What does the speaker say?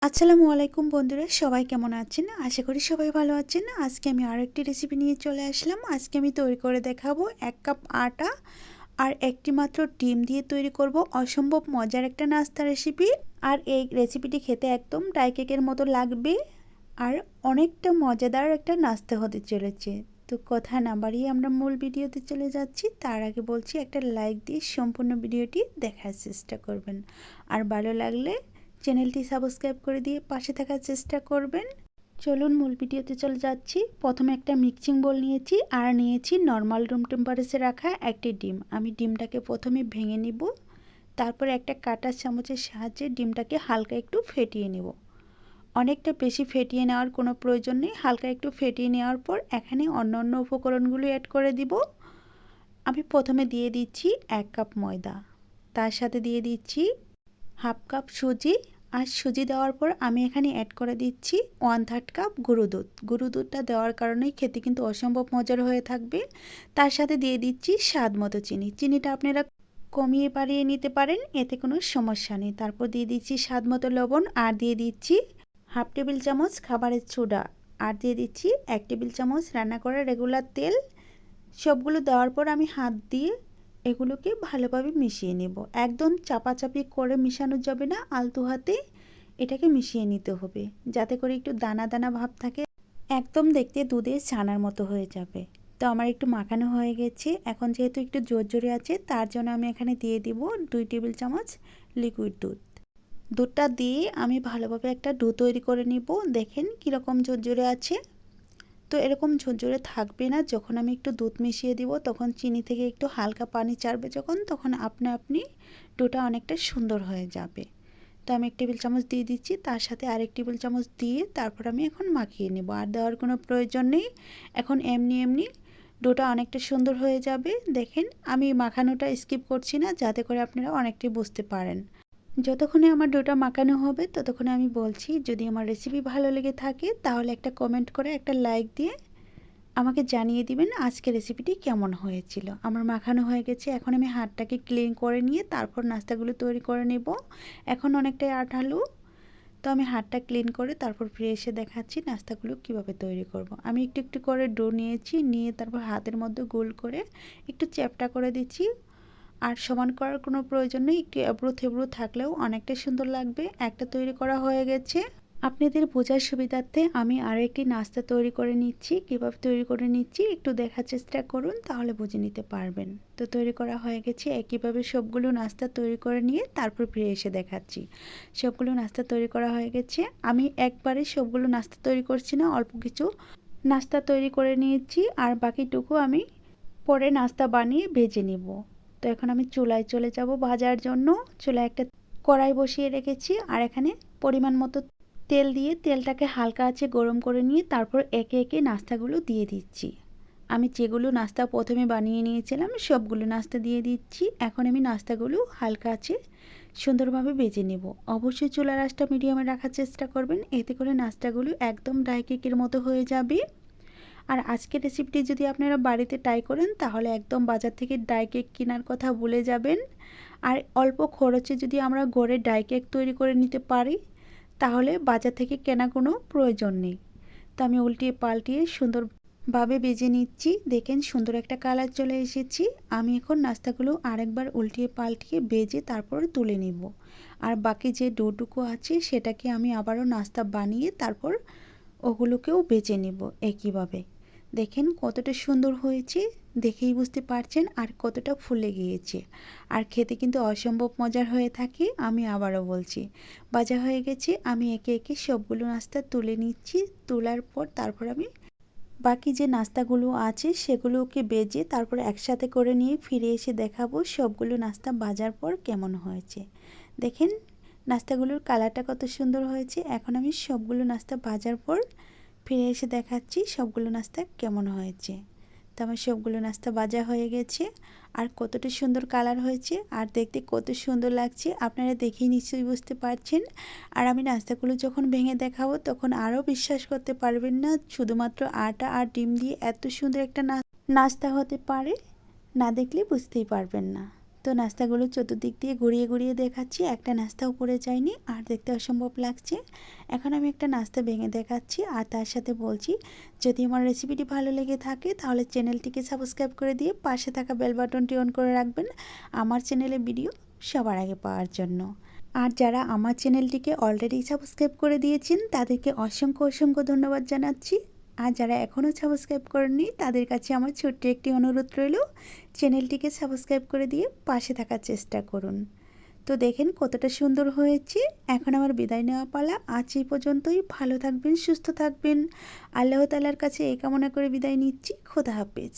আসসালামু আলাইকুম বন্ধুরা, সবাই কেমন আছেন? আশা করি সবাই ভালো আছেন। আজকে আমি আরও একটি রেসিপি নিয়ে চলে আসলাম। আজকে আমি তৈরি করে দেখাবো 1 কাপ আটা আর একটি মাত্র ডিম দিয়ে তৈরি করব অসম্ভব মজার একটা নাস্তা রেসিপি। আর এই রেসিপিটি খেতে একদম ডাই কেকের মতো লাগবে আর অনেকটা মজাদার একটা নাস্তা হতে চলেছে। তো কথা না বাড়িয়ে আমরা মূল ভিডিওতে চলে যাচ্ছি। তার আগে বলছি, একটা লাইক দিয়ে সম্পূর্ণ ভিডিওটি দেখার চেষ্টা করবেন। আর ভালো লাগলে চ্যানেলটি সাবস্ক্রাইব করে দিয়ে পাশে থাকার চেষ্টা করবেন। চলুন মূল ভিডিওতে চলে যাচ্ছি। প্রথমে একটা মিক্সিং বোল নিয়েছি আর নিয়েছি নর্মাল রুম টেম্পারেচারে রাখা একটি ডিম। আমি ডিমটাকে প্রথমে ভেঙে নিব, তারপর একটা কাঁটার চামচের সাহায্যে ডিমটাকে হালকা একটু ফেটিয়ে নেব। অনেকটা বেশি ফেটিয়ে নেওয়ার কোনো প্রয়োজন নেই, হালকা একটু ফেটিয়ে নেওয়ার পর এখানে অন্য অন্য উপকরণগুলো অ্যাড করে দিব। আমি প্রথমে দিয়ে দিচ্ছি 1 কাপ ময়দা, তার সাথে দিয়ে দিচ্ছি হাফ কাপ সুজি। আর সুজি দেওয়ার পর আমি এখানে অ্যাড করে দিচ্ছি 1/3 কাপ গুঁড়ো দুধ। গুঁড়ো দুধটা দেওয়ার কারণেই খেতে কিন্তু অসম্ভব মজার হয়ে থাকবে। তার সাথে দিয়ে দিচ্ছি স্বাদ মতো চিনি। চিনিটা আপনারা কমিয়ে বাড়িয়ে নিতে পারেন, এতে কোনো সমস্যা নেই। তারপর দিয়ে দিচ্ছি স্বাদ মতো লবণ, আর দিয়ে দিচ্ছি হাফ টেবিল চামচ খাবারের সোডা, আর দিয়ে দিচ্ছি 1 টেবিল চামচ রান্না করা রেগুলার তেল। সবগুলো দেওয়ার পর আমি হাত দিয়ে এগুলোকে ভালোভাবে মিশিয়ে নেব। একদম চাপাচাপি করে মিশানো যাবে না, আলতো হাতে এটাকে মিশিয়ে নিতে হবে, যাতে করে একটু দানা দানা ভাব থাকে। একদম দেখতে দুধের ছানার মতো হয়ে যাবে। তো আমার একটু মাখানো হয়ে গেছে। এখন যেহেতু একটু জোরে আছে, তার জন্য আমি এখানে দিয়ে দিব 2 টেবিল চামচ লিকুইড দুধ। দুধটা দিয়ে আমি ভালোভাবে একটা ডো তৈরি করে নিব। দেখেন কীরকম জোরে আছে। তো এরকম ঝরঝরে থাকবে না। যখন আমি একটু দুধ মিশিয়ে দিব, তখন চিনি থেকে একটু হালকা পানি ছাড়বে তখন আপনি ডোটা অনেকটা সুন্দর হয়ে যাবে। তো আমি 1 টেবিল চামচ দিয়ে দিচ্ছি, তার সাথে আরেক টেবিল চামচ দিয়ে তারপর আমি এখন মাখিয়ে নেব। আর দেওয়ার কোনো প্রয়োজন নেই। এখন এমনি ডোটা অনেকটা সুন্দর হয়ে যাবে। দেখেন আমি মাখানোটা স্কিপ করছি না, যাতে করে আপনারা অনেকটাই বুঝতে পারেন। যতক্ষণে আমার ডোটা মাখানো হবে ততক্ষণে আমি বলছি, যদি আমার রেসিপি ভালো লেগে থাকে তাহলে একটা কমেন্ট করে একটা লাইক দিয়ে আমাকে জানিয়ে দিবেন আজকের রেসিপিটি কেমন হয়েছিল। আমার মাখানো হয়ে গেছে। এখন আমি হাতটাকে ক্লিন করে নিয়ে তারপর নাস্তাগুলো তৈরি করে নেব। এখন অনেকটাই আঠালো, তো আমি হাতটা ক্লিন করে তারপর ফিরে এসে দেখাচ্ছি নাস্তাগুলো কিভাবে তৈরি করব। আমি একটু একটু করে ডো নিয়েছি, নিয়ে তারপর হাতের মধ্যে গোল করে একটু চ্যাপটা করে দিচ্ছি। আর সমান করার কোনো প্রয়োজন নেই, একটু এবড়ো থেবড়ো থাকলেও অনেকটা সুন্দর লাগবে। একটা তৈরি করা হয়ে গেছে। আপনাদের বোঝার সুবিধার্থে আমি আরও একটি নাস্তা তৈরি করে নিচ্ছি। কীভাবে তৈরি করে নিচ্ছি একটু দেখার চেষ্টা করুন, তাহলে বুঝে নিতে পারবেন। তো তৈরি করা হয়ে গেছে। একইভাবে সবগুলো নাস্তা তৈরি করে নিয়ে তারপর ফিরে এসে দেখাচ্ছি। সবগুলো নাস্তা তৈরি করা হয়ে গেছে। আমি একবারে সবগুলো নাস্তা তৈরি করছি না, অল্প কিছু নাস্তা তৈরি করে নিয়েছি, আর বাকিটুকু আমি পরে নাস্তা বানিয়ে ভেজে নিব। তো এখন আমি চুলায় চলে যাব ভাজার জন্য। চুলায় একটা কড়াই বসিয়ে রেখেছি, আর এখানে পরিমাণ মতো তেল দিয়ে তেলটাকে হালকা আঁচে গরম করে নিয়ে তারপর একে একে নাস্তাগুলো দিয়ে দিচ্ছি। আমি যেগুলো নাস্তা প্রথমে বানিয়ে নিয়েছিলাম সবগুলো নাস্তা দিয়ে দিচ্ছি। এখন আমি নাস্তাগুলো হালকা আঁচে সুন্দরভাবে ভেজে নেব। অবশ্যই চুলার আঁচটা মিডিয়ামে রাখার চেষ্টা করবেন, এতে করে নাস্তাগুলো একদম ডাই কেকের মতো হয়ে যাবে। আর আজকের রেসিপিটি যদি আপনারা বাড়িতে ট্রাই করেন তাহলে একদম বাজার থেকে ডাই কেক কেনার কথা ভুলে যাবেন। আর অল্প খরচে যদি আমরা ঘরে ডাই কেক তৈরি করে নিতে পারি তাহলে বাজার থেকে কেনা কোনো প্রয়োজন নেই। তো আমি উল্টিয়ে পাল্টিয়ে সুন্দরভাবে ভেজে নিচ্ছি। দেখেন সুন্দর একটা কালার চলে এসেছি। আমি এখন নাস্তাগুলো আরেকবার উল্টিয়ে পাল্টিয়ে ভেজে তারপর তুলে নিব। আর বাকি যে ডোটুকু আছে সেটাকে আমি আবারও নাস্তা বানিয়ে তারপর ওগুলোকেও ভেজে নিব একইভাবে। দেখেন কতটা সুন্দর হয়েছে, দেখেই বুঝতে পারছেন, আর কতটা ফুলে গিয়েছে। আর খেতে কিন্তু অসম্ভব মজার হয়ে থাকে। আমি আবারও বলছি, ভাজা হয়ে গেছে। আমি একে একে সবগুলো নাস্তা তুলে নিচ্ছি। তোলার পর তারপর আমি বাকি যে নাস্তাগুলো আছে সেগুলোকে ভেজে তারপর একসাথে করে নিয়ে ফিরে এসে দেখাবো সবগুলো নাস্তা ভাজার পর কেমন হয়েছে। দেখেন নাস্তাগুলোর কালারটা কত সুন্দর হয়েছে। এখন আমি সবগুলো নাস্তা ভাজার পর ফিরে এসে দেখাচ্ছি সবগুলো নাস্তা কেমন হয়েছে। তো আমার সবগুলো নাস্তা ভাজা হয়ে গেছে। আর কতটা সুন্দর কালার হয়েছে আর দেখতে কত সুন্দর লাগছে আপনারা দেখেই নিশ্চয়ই বুঝতে পারছেন। আর আমি নাস্তাগুলো যখন ভেঙে দেখাবো তখন আরও বিশ্বাস করতে পারবেন না, শুধুমাত্র আটা আর ডিম দিয়ে এত সুন্দর একটা নাস্তা হতে পারে, না দেখলে বুঝতেই পারবেন না। তো নাস্তাগুলো চতুর্দিক দিয়ে ঘুরিয়ে ঘুরিয়ে দেখাচ্ছি, একটা নাস্তাও পড়ে যায়নি আর দেখতে অসম্ভব লাগছে। এখন আমি একটা নাস্তা ভেঙে দেখাচ্ছি আর তার সাথে বলছি, যদি আমার রেসিপিটি ভালো লেগে থাকে তাহলে চ্যানেলটিকে সাবস্ক্রাইব করে দিয়ে পাশে থাকা বেল বাটনটি অন করে রাখবেন আমার চ্যানেলে ভিডিও সবার আগে পাওয়ার জন্য। আর যারা আমার চ্যানেলটিকে অলরেডি সাবস্ক্রাইব করে দিয়েছেন তাদেরকে অসংখ্য অসংখ্য ধন্যবাদ জানাচ্ছি। আর যারা এখনও সাবস্ক্রাইব করেননি তাদের কাছে আমার ছোট্ট একটি অনুরোধ রইল, চ্যানেলটিকে সাবস্ক্রাইব করে দিয়ে পাশে থাকার চেষ্টা করুন। তো দেখেন কতটা সুন্দর হয়েছে। এখন আমার বিদায় নেওয়া পালা। আজ এই পর্যন্তই। ভালো থাকবেন, সুস্থ থাকবেন। আল্লাহ তাআলার কাছে এই কামনা করে বিদায় নিচ্ছি। খোদা হাফেজ।